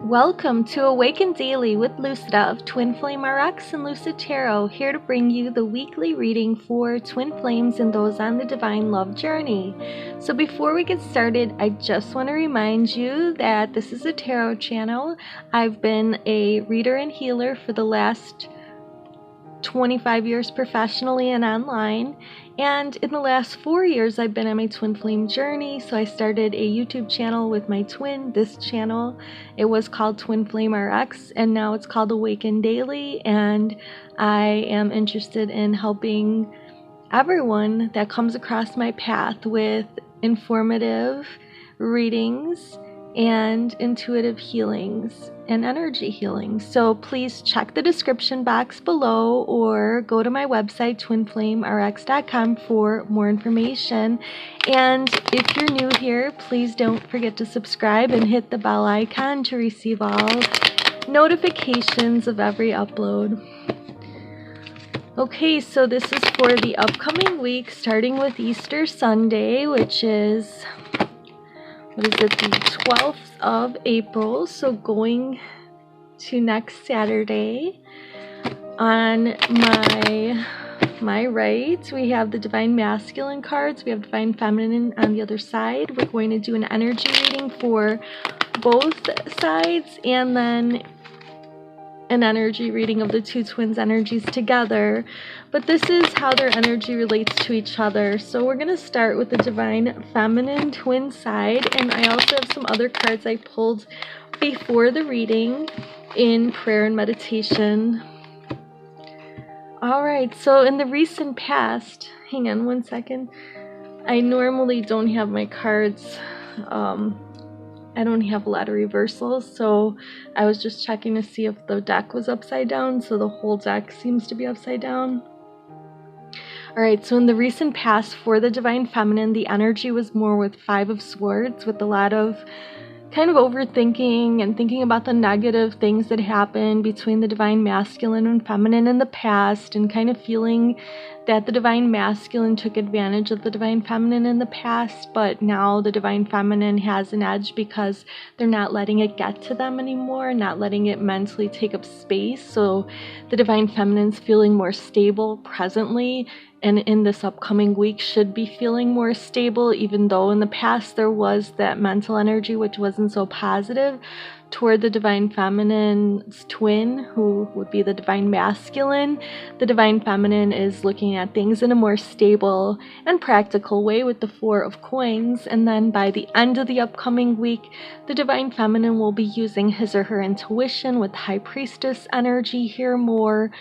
Welcome to Awaken Daily with Lucida of Twin Flame RX and Lucid Tarot, here to bring you the weekly reading for Twin Flames and those on the Divine Love journey. So before we get started, I just want to remind you that this is a tarot channel. I've been a reader and healer for the last 25 years professionally and online, and in the last 4 years I've been on my twin flame journey. So I started a YouTube channel with my twin. This channel, it was called Twin Flame RX, and now it's called Awaken Daily, and I am interested in helping everyone that comes across my path with informative readings and intuitive healings and energy healings. So please check the description box below or go to my website twinflamerx.com for more information. And if you're new here, please don't forget to subscribe and hit the bell icon to receive all notifications of every upload. Okay, so this is for the upcoming week, starting with Easter Sunday, which is the 12th of April, so going to next Saturday. On my right, we have the Divine Masculine cards, we have Divine Feminine on the other side. We're going to do an energy reading for both sides, and then an energy reading of the two twins' energies together, but this is how their energy relates to each other. So we're going to start with the Divine Feminine twin side, and I also have some other cards I pulled before the reading in prayer and meditation. Alright, so in the recent past, hang on one second, I normally don't have my cards, I don't have a lot of reversals, so I was just checking to see if the deck was upside down, so the whole deck seems to be upside down. Alright, so in the recent past for the Divine Feminine, the energy was more with Five of Swords, with a lot of kind of overthinking and thinking about the negative things that happened between the Divine Masculine and Feminine in the past, and kind of feeling that the Divine Masculine took advantage of the Divine Feminine in the past, but now the Divine Feminine has an edge because they're not letting it get to them anymore, not letting it mentally take up space. So the Divine Feminine's feeling more stable presently, and in this upcoming week should be feeling more stable, even though in the past there was that mental energy which wasn't so positive toward the Divine Feminine's twin, who would be the Divine Masculine. The Divine Feminine is looking at things in a more stable and practical way with the Four of Coins, and then by the end of the upcoming week, the Divine Feminine will be using his or her intuition with High Priestess energy here more,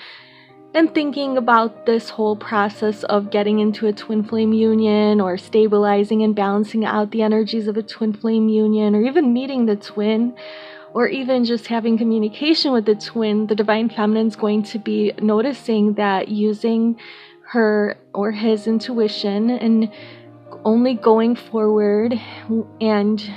and thinking about this whole process of getting into a twin flame union, or stabilizing and balancing out the energies of a twin flame union, or even meeting the twin, or even just having communication with the twin. The Divine Feminine is going to be noticing that using her or his intuition and only going forward and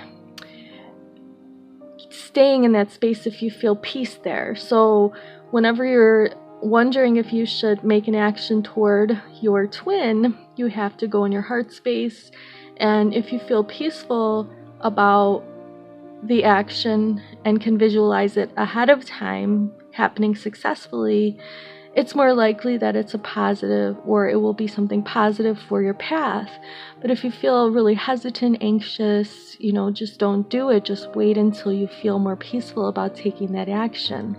staying in that space if you feel peace there. So whenever you're wondering if you should make an action toward your twin, you have to go in your heart space, and if you feel peaceful about the action and can visualize it ahead of time happening successfully, it's more likely that it's a positive, or it will be something positive for your path. But if you feel really hesitant, anxious, just don't do it. Just wait until you feel more peaceful about taking that action.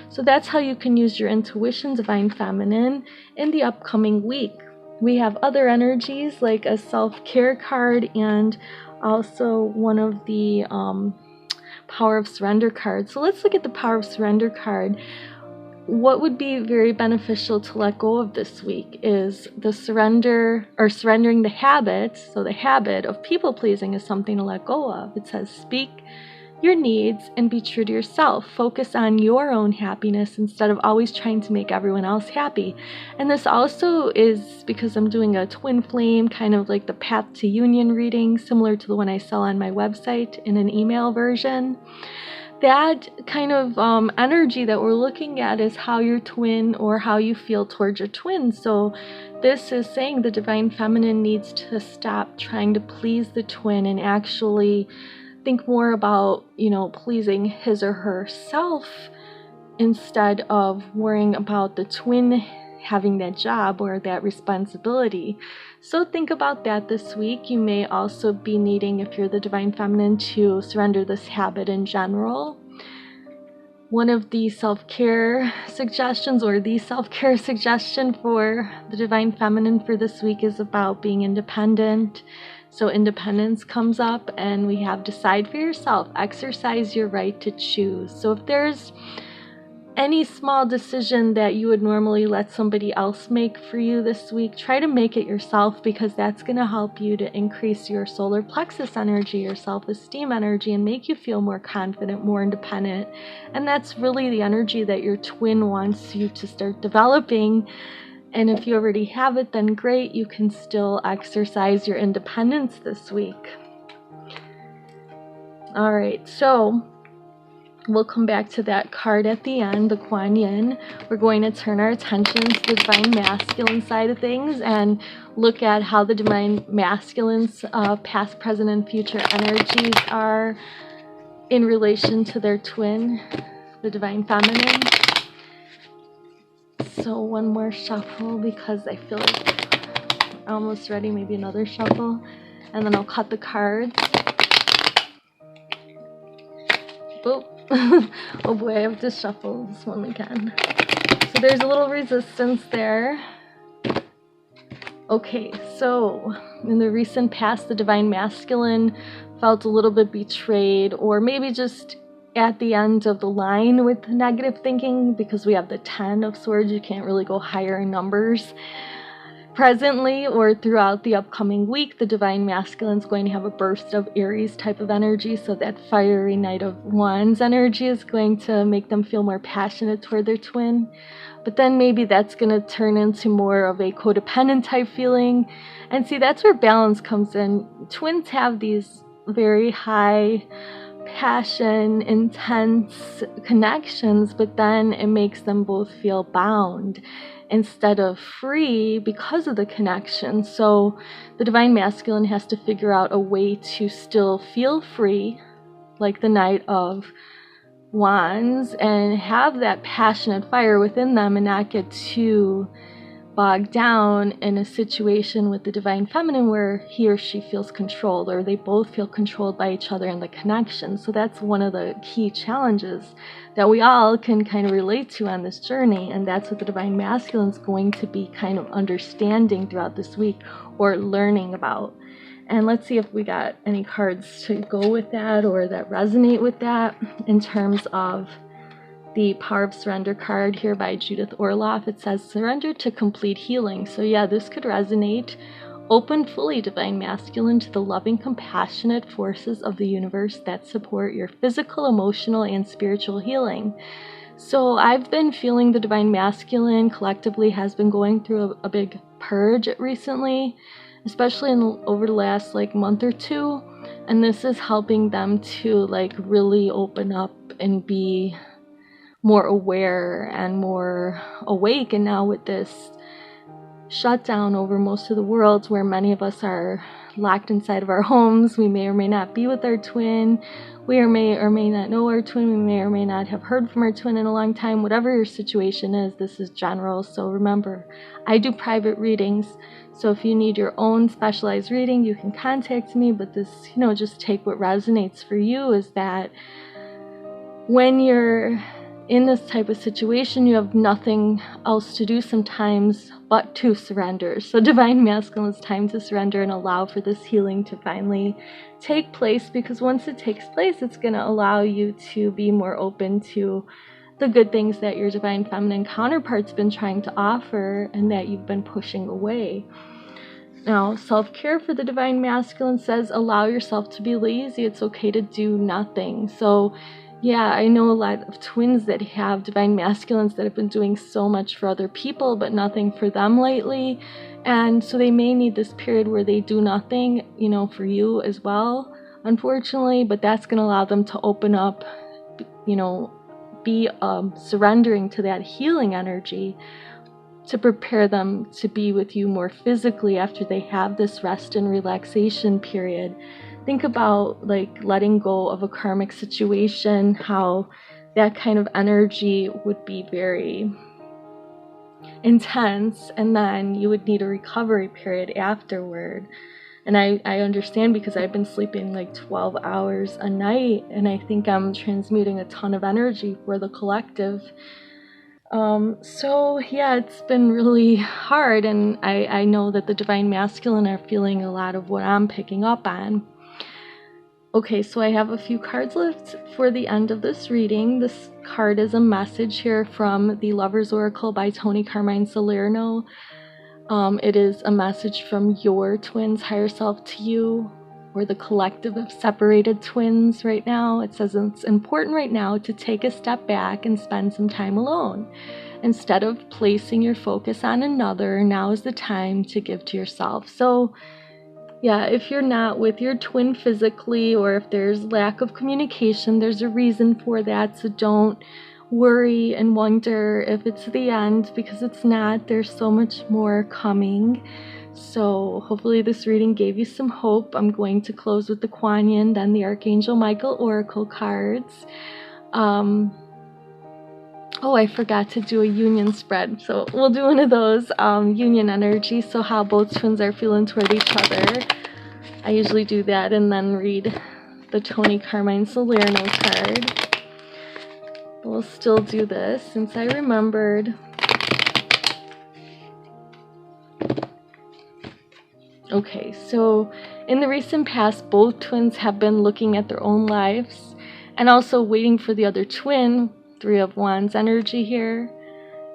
So that's how you can use your intuition, Divine Feminine, in the upcoming week. We have other energies like a self-care card, and also one of the Power of Surrender cards. So let's look at the Power of Surrender card. What would be very beneficial to let go of this week is the surrender, or surrendering the habit. So the habit of people pleasing is something to let go of. It says speak your needs and be true to yourself. Focus on your own happiness instead of always trying to make everyone else happy. And this also is because I'm doing a twin flame, kind of like the Path to Union reading, similar to the one I sell on my website in an email version. That kind of energy that we're looking at is how your twin, or how you feel towards your twin. So this is saying the Divine Feminine needs to stop trying to please the twin and actually think more about, pleasing his or herself instead of worrying about the twin having that job or that responsibility. So think about that this week. You may also be needing, if you're the Divine Feminine, to surrender this habit in general. One of the self-care suggestions, or the self-care suggestion for the Divine Feminine for this week, is about being independent. So independence comes up, and we have decide for yourself, exercise your right to choose. So if there's any small decision that you would normally let somebody else make for you this week, try to make it yourself, because that's going to help you to increase your solar plexus energy, your self-esteem energy, and make you feel more confident, more independent. And that's really the energy that your twin wants you to start developing. And if you already have it, then great, you can still exercise your independence this week. All right, so we'll come back to that card at the end, the Kuan Yin. We're going to turn our attention to the Divine Masculine side of things and look at how the Divine Masculines, past, present, and future energies are in relation to their twin, the Divine Feminine. So one more shuffle, because I feel like I'm almost ready. Maybe another shuffle, and then I'll cut the cards. Boop. Oh boy, I have to shuffle this one again. So there's a little resistance there. Okay, so in the recent past, the Divine Masculine felt a little bit betrayed, or maybe just at the end of the line with negative thinking, because we have the 10 of Swords. You can't really go higher in numbers. Presently, or throughout the upcoming week, the Divine Masculine is going to have a burst of Aries type of energy, so that fiery Knight of Wands energy is going to make them feel more passionate toward their twin. But then maybe that's going to turn into more of a codependent type feeling. And see, that's where balance comes in. Twins have these very high passion, intense connections, but then it makes them both feel bound instead of free because of the connection. So the Divine Masculine has to figure out a way to still feel free, like the Knight of Wands, and have that passionate fire within them and not get too bogged down in a situation with the Divine Feminine where he or she feels controlled, or they both feel controlled by each other in the connection. So that's one of the key challenges that we all can kind of relate to on this journey, and that's what the Divine Masculine is going to be kind of understanding throughout this week, or learning about. And let's see if we got any cards to go with that or that resonate with that in terms of the Power of Surrender card here by Judith Orloff. It says, surrender to complete healing. So yeah, this could resonate. Open fully, Divine Masculine, to the loving, compassionate forces of the universe that support your physical, emotional, and spiritual healing. So I've been feeling the Divine Masculine collectively has been going through a big purge recently, especially over the last month or two. And this is helping them to really open up and be more aware and more awake. And now with this shutdown over most of the world, where many of us are locked inside of our homes, we may or may not be with our twin, we may or may not know our twin, we may or may not have heard from our twin in a long time. Whatever your situation is, this is general. So remember, I do private readings, so if you need your own specialized reading, you can contact me. But this, just take what resonates for you, is that when you're in this type of situation, you have nothing else to do sometimes but to surrender. So Divine Masculine, it's time to surrender and allow for this healing to finally take place, because once it takes place, it's going to allow you to be more open to the good things that your Divine Feminine counterpart's been trying to offer and that you've been pushing away. Now, self-care for the Divine Masculine says, allow yourself to be lazy. It's okay to do nothing. So yeah, I know a lot of twins that have Divine Masculines that have been doing so much for other people, but nothing for them lately. And so they may need this period where they do nothing, for you as well, unfortunately. But that's going to allow them to open up, be surrendering to that healing energy, to prepare them to be with you more physically after they have this rest and relaxation period. think about like letting go of a karmic situation, how that kind of energy would be very intense, and then you would need a recovery period afterward. And I understand, because I've been sleeping like 12 hours a night, and I think I'm transmuting a ton of energy for the collective. So yeah, it's been really hard, and I know that the Divine Masculine are feeling a lot of what I'm picking up on. Okay, so I have a few cards left for the end of this reading. This card is a message here from the Lover's Oracle by Toni, Carmine, Salerno. It is a message from your twin's higher self to you, or the collective of separated twins right now. It says it's important right now to take a step back and spend some time alone. Instead of placing your focus on another, now is the time to give to yourself. So yeah, if you're not with your twin physically, or if there's lack of communication, there's a reason for that. So don't worry and wonder if it's the end, because it's not. There's so much more coming. So hopefully this reading gave you some hope. I'm going to close with the Kuan, then the Archangel Michael Oracle cards. Oh, I forgot to do a union spread, so we'll do one of those, union energy, so how both twins are feeling toward each other. I usually do that and then read the Toni, Carmine, Salerno card. We'll still do this since I remembered. Okay, so in the recent past, both twins have been looking at their own lives and also waiting for the other twin. Three of Wands energy here.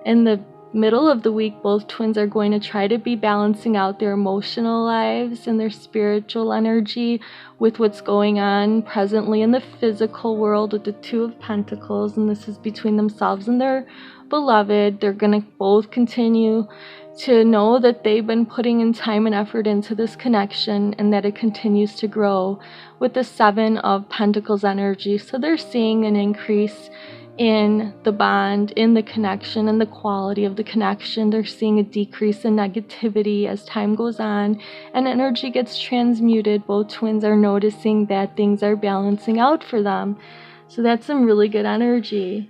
In the middle of the week, both twins are going to try to be balancing out their emotional lives and their spiritual energy with what's going on presently in the physical world with the Two of Pentacles, and this is between themselves and their beloved. They're going to both continue to know that they've been putting in time and effort into this connection, and that it continues to grow with the Seven of Pentacles energy. So they're seeing an increase in the bond, in the connection, and the quality of the connection. They're seeing a decrease in negativity as time goes on and energy gets transmuted. Both twins are noticing that things are balancing out for them. So that's some really good energy.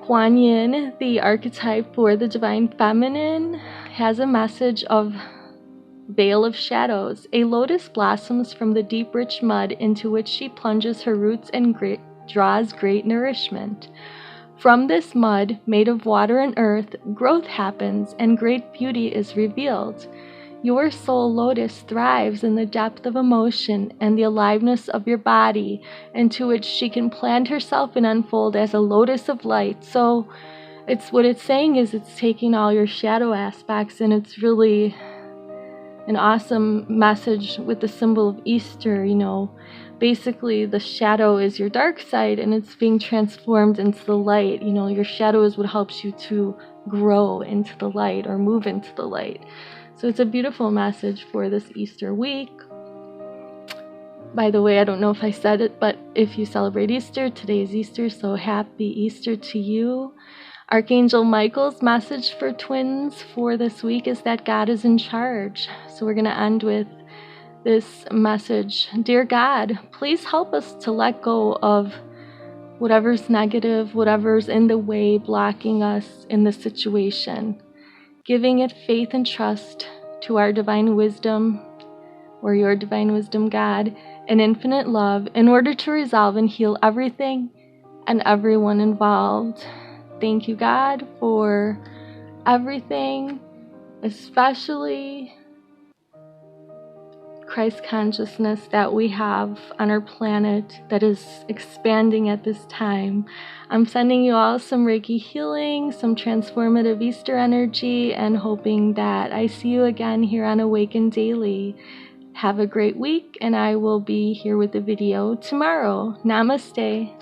Kuan Yin, the archetype for the Divine Feminine, has a message of Veil of Shadows. A lotus blossoms from the deep rich mud into which she plunges her roots and draws great nourishment. From this mud, made of water and earth, growth happens and great beauty is revealed. Your soul lotus thrives in the depth of emotion and the aliveness of your body, into which she can plant herself and unfold as a lotus of light. So what it's saying is it's taking all your shadow aspects, and it's really an awesome message with the symbol of Easter. You know, basically the shadow is your dark side and it's being transformed into the light. You know, your shadow is what helps you to grow into the light or move into the light. So it's a beautiful message for this Easter week. By the way, I don't know if I said it, but if you celebrate Easter, today is Easter, so happy Easter to you. Archangel Michael's message for twins for this week is that God is in charge. So we're going to end with this message. Dear God, please help us to let go of whatever's negative, whatever's in the way, blocking us in this situation. Giving it faith and trust to our divine wisdom, or your divine wisdom, God, and infinite love, in order to resolve and heal everything and everyone involved. Thank you, God, for everything, especially Christ consciousness that we have on our planet that is expanding at this time. I'm sending you all some Reiki healing, some transformative Easter energy, and hoping that I see you again here on Awaken Daily. Have a great week, and I will be here with the video tomorrow. Namaste.